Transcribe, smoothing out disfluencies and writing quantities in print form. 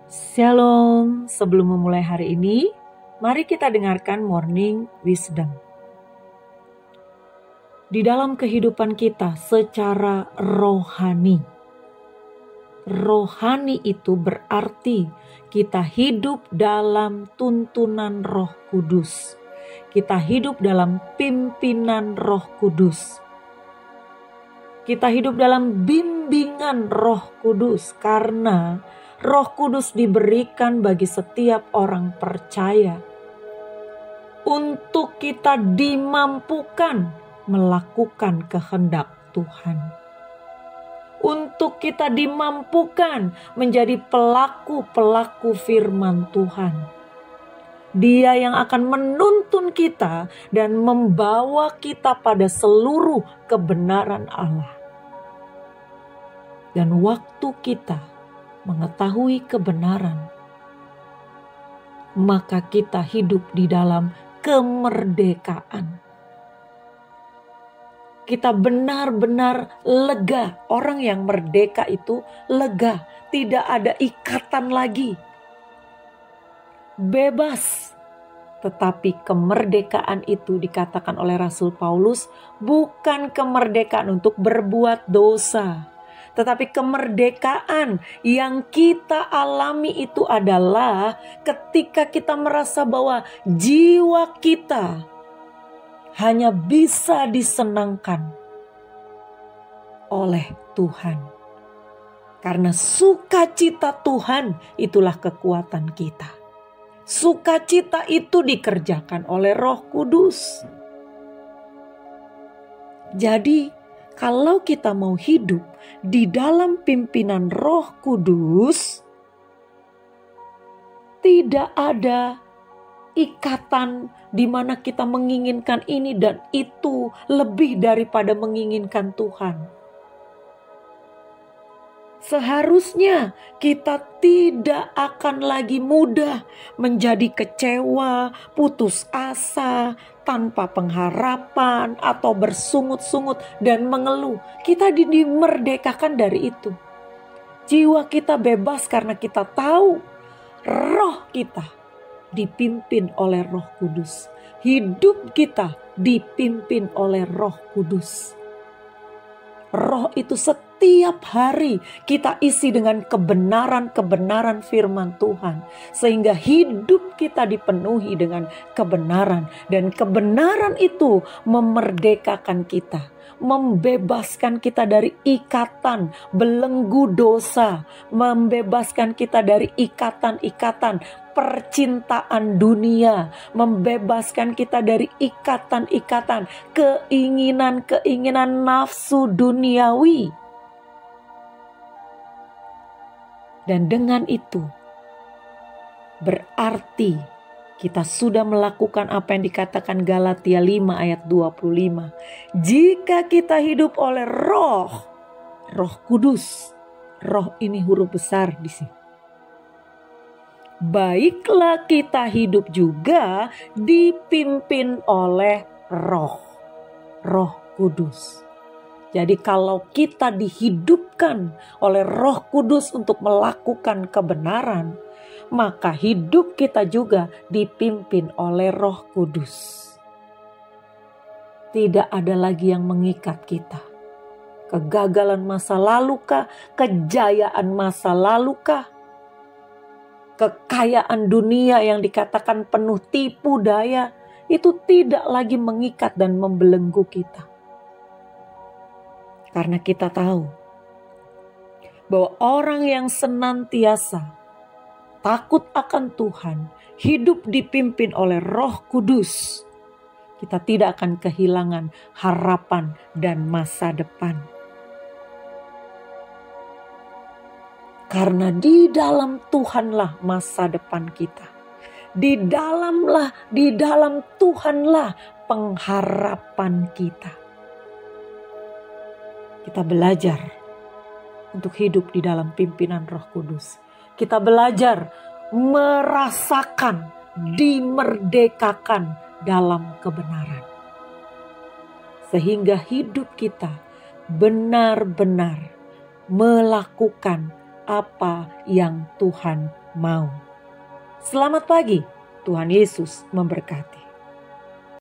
Shalom, sebelum memulai hari ini, mari kita dengarkan Morning Wisdom. Di dalam kehidupan kita secara rohani itu berarti kita hidup dalam tuntunan Roh Kudus. Kita hidup dalam pimpinan Roh Kudus. Kita hidup dalam bimbingan Roh Kudus karena Roh Kudus diberikan bagi setiap orang percaya untuk kita dimampukan melakukan kehendak Tuhan. Untuk kita dimampukan menjadi pelaku-pelaku firman Tuhan. Dia yang akan menuntun kita dan membawa kita pada seluruh kebenaran Allah. Dan waktu kita mengetahui kebenaran, maka kita hidup di dalam kemerdekaan. Kita benar-benar lega. Orang yang merdeka itu lega, tidak ada ikatan lagi. Bebas. Tetapi kemerdekaan itu dikatakan oleh Rasul Paulus bukan kemerdekaan untuk berbuat dosa. Tetapi kemerdekaan yang kita alami itu adalah ketika kita merasa bahwa jiwa kita hanya bisa disenangkan oleh Tuhan. Karena sukacita Tuhan itulah kekuatan kita. Sukacita itu dikerjakan oleh Roh Kudus. Jadi, kalau kita mau hidup di dalam pimpinan Roh Kudus, tidak ada ikatan di mana kita menginginkan ini dan itu lebih daripada menginginkan Tuhan. Seharusnya kita tidak akan lagi mudah menjadi kecewa, putus asa, tanpa pengharapan atau bersungut-sungut dan mengeluh. Kita dimerdekakan dari itu. Jiwa kita bebas karena kita tahu roh kita dipimpin oleh Roh Kudus. Hidup kita dipimpin oleh Roh Kudus. Roh itu setiap hari kita isi dengan kebenaran-kebenaran firman Tuhan. Sehingga hidup kita dipenuhi dengan kebenaran. Dan kebenaran itu memerdekakan kita. Membebaskan kita dari ikatan belenggu dosa. Membebaskan kita dari ikatan-ikatan percintaan dunia, membebaskan kita dari ikatan-ikatan keinginan-keinginan nafsu duniawi. Dan dengan itu berarti kita sudah melakukan apa yang dikatakan Galatia 5 ayat 25. Jika kita hidup oleh Roh Kudus, Roh ini huruf besar di sini. Baiklah kita hidup juga dipimpin oleh Roh Kudus. Jadi kalau kita dihidupkan oleh Roh Kudus untuk melakukan kebenaran, maka hidup kita juga dipimpin oleh Roh Kudus. Tidak ada lagi yang mengikat kita. Kegagalan masa lalu kah? Kejayaan masa lalu kah? Kekayaan dunia yang dikatakan penuh tipu daya itu tidak lagi mengikat dan membelenggu kita. Karena kita tahu bahwa orang yang senantiasa takut akan Tuhan, hidup dipimpin oleh Roh Kudus, kita tidak akan kehilangan harapan dan masa depan. Karena di dalam Tuhanlah masa depan kita. Di dalam Tuhanlah pengharapan kita. Kita belajar untuk hidup di dalam pimpinan Roh Kudus. Kita belajar merasakan, dimerdekakan dalam kebenaran. Sehingga hidup kita benar-benar melakukan apa yang Tuhan mau. Selamat pagi, Tuhan Yesus memberkati.